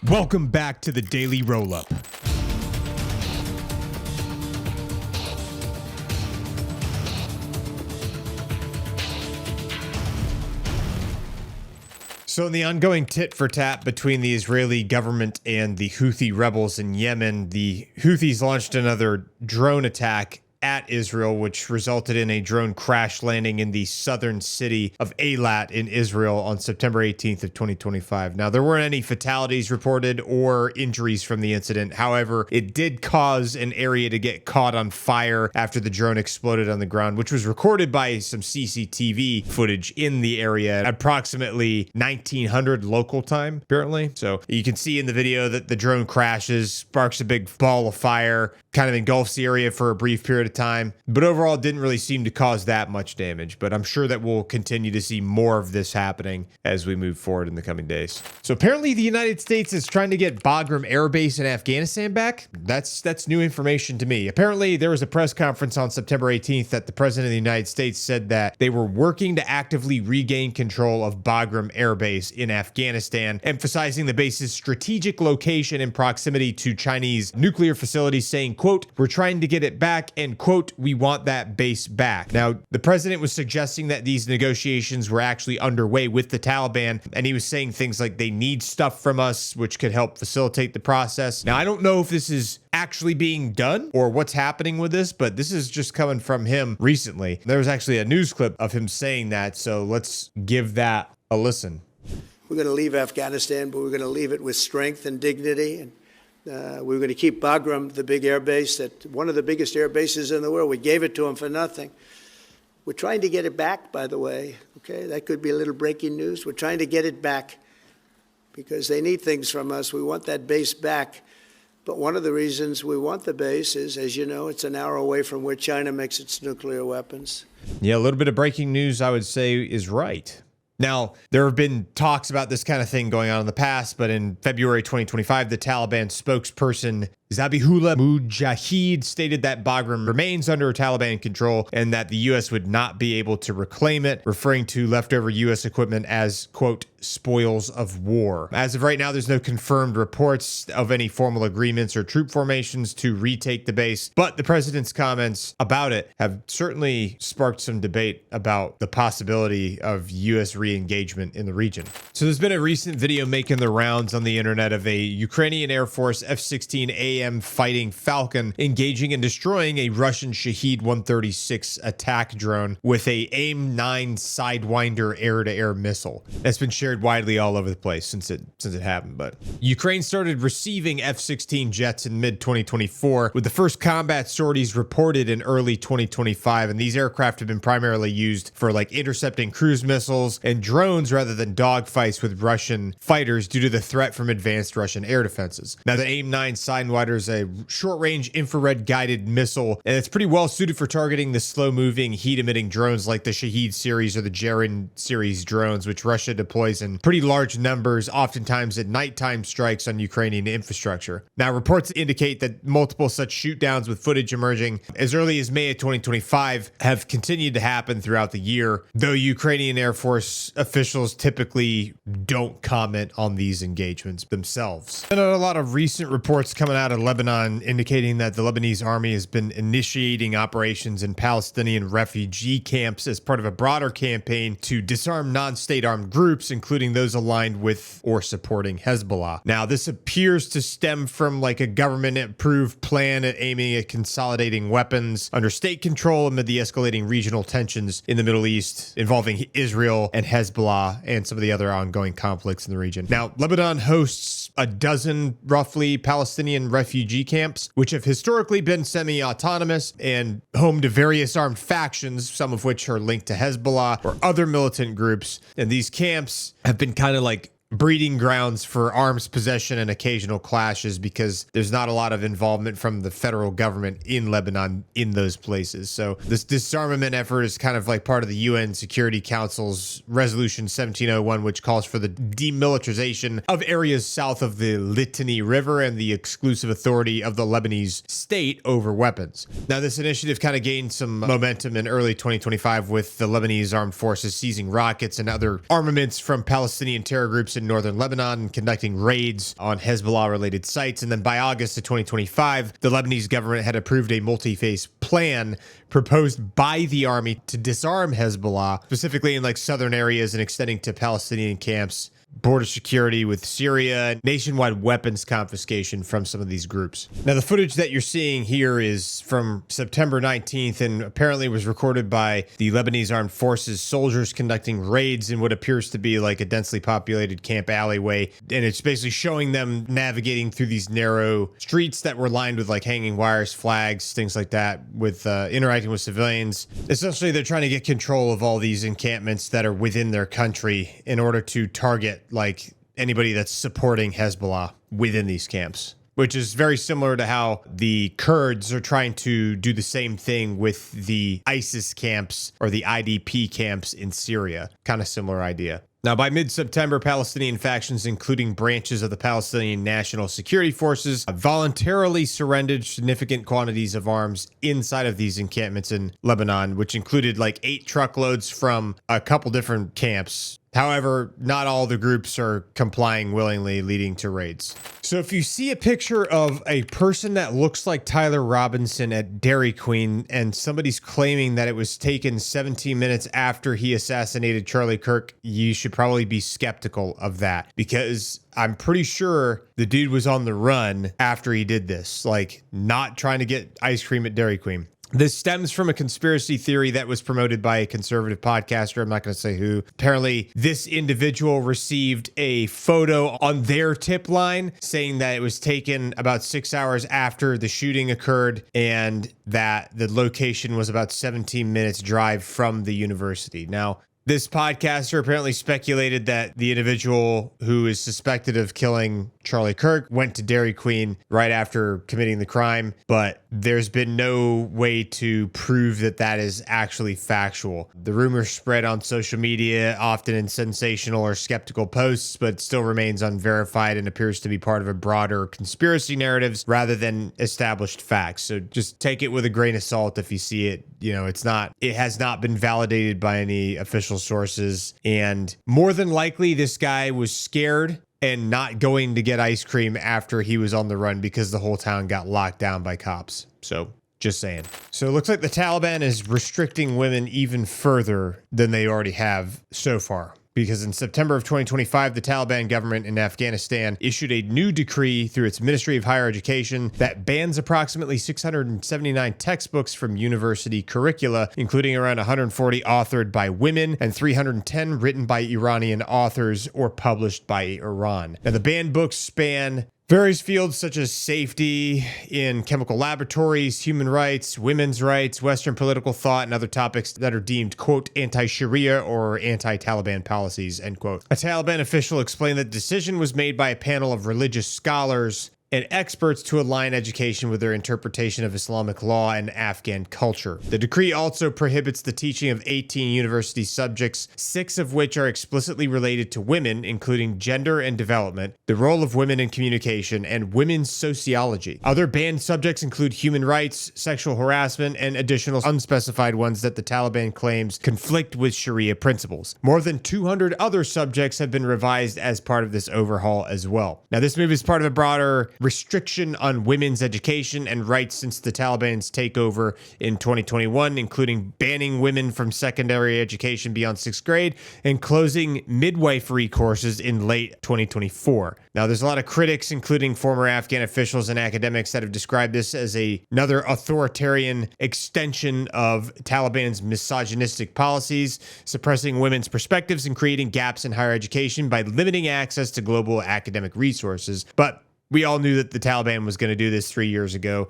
Welcome back to the Daily Roll-Up. So in the ongoing tit-for-tat between the Israeli government and the Houthi rebels in Yemen, the Houthis launched another drone attack at Israel, which resulted in a drone crash landing in the southern city of Eilat in Israel on September 18th of 2025. Now, there weren't any fatalities reported or injuries from the incident. However, it did cause an area to get caught on fire after the drone exploded on the ground, which was recorded by some CCTV footage in the area at approximately 1900 local time, apparently. So you can see in the video that the drone crashes, sparks a big ball of fire, kind of engulfs the area for a brief period of time, but overall didn't really seem to cause that much damage. But I'm sure that we'll continue to see more of this happening as we move forward in the coming days. So apparently the United States is trying to get Bagram Air Base in Afghanistan back. That's new information to me. Apparently there was a press conference on September 18th that the President of the United States said that they were working to actively regain control of Bagram Air Base in Afghanistan, emphasizing the base's strategic location and proximity to Chinese nuclear facilities, saying, quote, "We're trying to get it back," and quote, "We want that base back." Now, the president was suggesting that these negotiations were actually underway with the Taliban, and he was saying things like they need stuff from us, which could help facilitate the process. Now, I don't know if this is actually being done or what's happening with this, but this is just coming from him recently. There was actually a news clip of him saying that, so let's give that a listen. We're going to leave Afghanistan, but we're going to leave it with strength and dignity. And we're going to keep Bagram, the big air base, one of the biggest air bases in the world. We gave it to them for nothing. We're trying to get it back, by the way. Okay, that could be a little breaking news. We're trying to get it back because they need things from us. We want that base back. But one of the reasons we want the base is, as you know, it's an hour away from where China makes its nuclear weapons. Yeah, a little bit of breaking news, I would say, is right. Now, there have been talks about this kind of thing going on in the past, but in February 2025, the Taliban spokesperson Zabihullah Mujahid stated that Bagram remains under Taliban control and that the U.S. would not be able to reclaim it, referring to leftover U.S. equipment as, quote, spoils of war. As of right now, there's no confirmed reports of any formal agreements or troop formations to retake the base, but the president's comments about it have certainly sparked some debate about the possibility of U.S. re-engagement in the region. So there's been a recent video making the rounds on the internet of a Ukrainian Air Force F-16 AM fighting Falcon engaging and destroying a Russian Shahed 136 attack drone with a AIM-9 Sidewinder air-to-air missile. That's been shared widely all over the place since it happened. But Ukraine started receiving F-16 jets in mid-2024, with the first combat sorties reported in early 2025, and these aircraft have been primarily used for like intercepting cruise missiles and drones rather than dogfights with Russian fighters due to the threat from advanced Russian air defenses. Now, the AIM-9 Sidewinder is a short-range infrared guided missile, and it's pretty well suited for targeting the slow-moving, heat-emitting drones like the Shahed series or the Jarin series drones, which Russia deploys in pretty large numbers, oftentimes at nighttime strikes on Ukrainian infrastructure. Now, reports indicate that multiple such shoot-downs with footage emerging as early as May of 2025 have continued to happen throughout the year, though Ukrainian Air Force officials typically don't comment on these engagements themselves. And a lot of recent reports coming out of Lebanon indicating that the Lebanese army has been initiating operations in Palestinian refugee camps as part of a broader campaign to disarm non-state armed groups, including those aligned with or supporting Hezbollah. Now, this appears to stem from like a government-approved plan at aiming at consolidating weapons under state control amid the escalating regional tensions in the Middle East involving Israel and Hezbollah and some of the other ongoing conflicts in the region. Now, Lebanon hosts a dozen roughly Palestinian refugee camps, which have historically been semi-autonomous and home to various armed factions, some of which are linked to Hezbollah or other militant groups. And these camps have been kind of like breeding grounds for arms possession and occasional clashes because there's not a lot of involvement from the federal government in Lebanon in those places. So this disarmament effort is kind of like part of the UN Security Council's Resolution 1701, which calls for the demilitarization of areas south of the Litani River and the exclusive authority of the Lebanese state over weapons. Now, this initiative kind of gained some momentum in early 2025 with the Lebanese armed forces seizing rockets and other armaments from Palestinian terror groups force in northern Lebanon and conducting raids on Hezbollah-related sites. And then by August of 2025, the Lebanese government had approved a multi-phase plan proposed by the army to disarm Hezbollah, specifically in like southern areas and extending to Palestinian camps, border security with Syria, nationwide weapons confiscation from some of these groups. Now, the footage that you're seeing here is from September 19th and apparently was recorded by the Lebanese Armed Forces soldiers conducting raids in what appears to be like a densely populated camp alleyway. And it's basically showing them navigating through these narrow streets that were lined with like hanging wires, flags, things like that, with interacting with civilians. Essentially, they're trying to get control of all these encampments that are within their country in order to target like anybody that's supporting Hezbollah within these camps, which is very similar to how the Kurds are trying to do the same thing with the ISIS camps or the IDP camps in Syria. Kind of similar idea. Now, by mid-September, Palestinian factions, including branches of the Palestinian National Security Forces, voluntarily surrendered significant quantities of arms inside of these encampments in Lebanon, which included like 8 truckloads from a couple different camps. However, not all the groups are complying willingly, leading to raids. So if you see a picture of a person that looks like Tyler Robinson at Dairy Queen and somebody's claiming that it was taken 17 minutes after he assassinated Charlie Kirk, you should probably be skeptical of that, because I'm pretty sure the dude was on the run after he did this, like not trying to get ice cream at Dairy Queen. This stems from a conspiracy theory that was promoted by a conservative podcaster. I'm not going to say who. Apparently, this individual received a photo on their tip line saying that it was taken about 6 hours after the shooting occurred and that the location was about 17 minutes drive from the university. Now, this podcaster apparently speculated that the individual who is suspected of killing Charlie Kirk went to Dairy Queen right after committing the crime, but there's been no way to prove that that is actually factual. The rumors spread on social media, often in sensational or skeptical posts, but still remains unverified and appears to be part of a broader conspiracy narratives rather than established facts. So just take it with a grain of salt if you see it. You know, it has not been validated by any official sources. And more than likely, this guy was scared and not going to get ice cream after he was on the run because the whole town got locked down by cops. So just saying. So it looks like the Taliban is restricting women even further than they already have so far. Because in September of 2025, the Taliban government in Afghanistan issued a new decree through its Ministry of Higher Education that bans approximately 679 textbooks from university curricula, including around 140 authored by women and 310 written by Iranian authors or published by Iran. Now, the banned books span various fields such as safety in chemical laboratories, human rights, women's rights, Western political thought, and other topics that are deemed, quote, anti-Sharia or anti-Taliban policies, end quote. A Taliban official explained that the decision was made by a panel of religious scholars and experts to align education with their interpretation of Islamic law and Afghan culture. The decree also prohibits the teaching of 18 university subjects, 6 of which are explicitly related to women, including gender and development, the role of women in communication, and women's sociology. Other banned subjects include human rights, sexual harassment, and additional unspecified ones that the Taliban claims conflict with Sharia principles. More than 200 other subjects have been revised as part of this overhaul as well. Now, this move is part of a broader restriction on women's education and rights since the Taliban's takeover in 2021, including banning women from secondary education beyond 6th grade and closing midwifery courses in late 2024. Now, there's a lot of critics, including former Afghan officials and academics, that have described this as another authoritarian extension of Taliban's misogynistic policies, suppressing women's perspectives and creating gaps in higher education by limiting access to global academic resources. But we all knew that the Taliban was going to do this 4 years ago,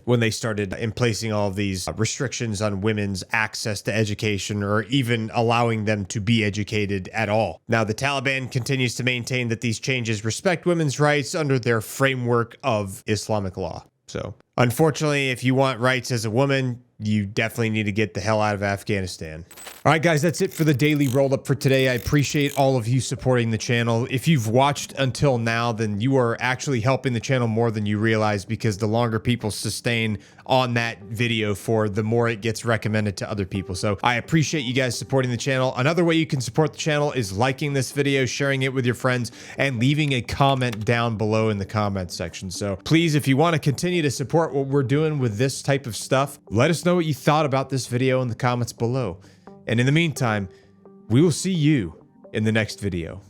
when they started in placing all of these restrictions on women's access to education or even allowing them to be educated at all. Now, the Taliban continues to maintain that these changes respect women's rights under their framework of Islamic law. So, unfortunately, if you want rights as a woman, you definitely need to get the hell out of Afghanistan. All right, guys, that's it for the daily roll-up for today. I appreciate all of you supporting the channel. If you've watched until now, then you are actually helping the channel more than you realize, because the longer people sustain on that video for, the more it gets recommended to other people. So I appreciate you guys supporting the channel. Another way you can support the channel is liking this video, sharing it with your friends, and leaving a comment down below in the comments section. So please, if you want to continue to support what we're doing with this type of stuff, let us know what you thought about this video in the comments below. And in the meantime, we will see you in the next video.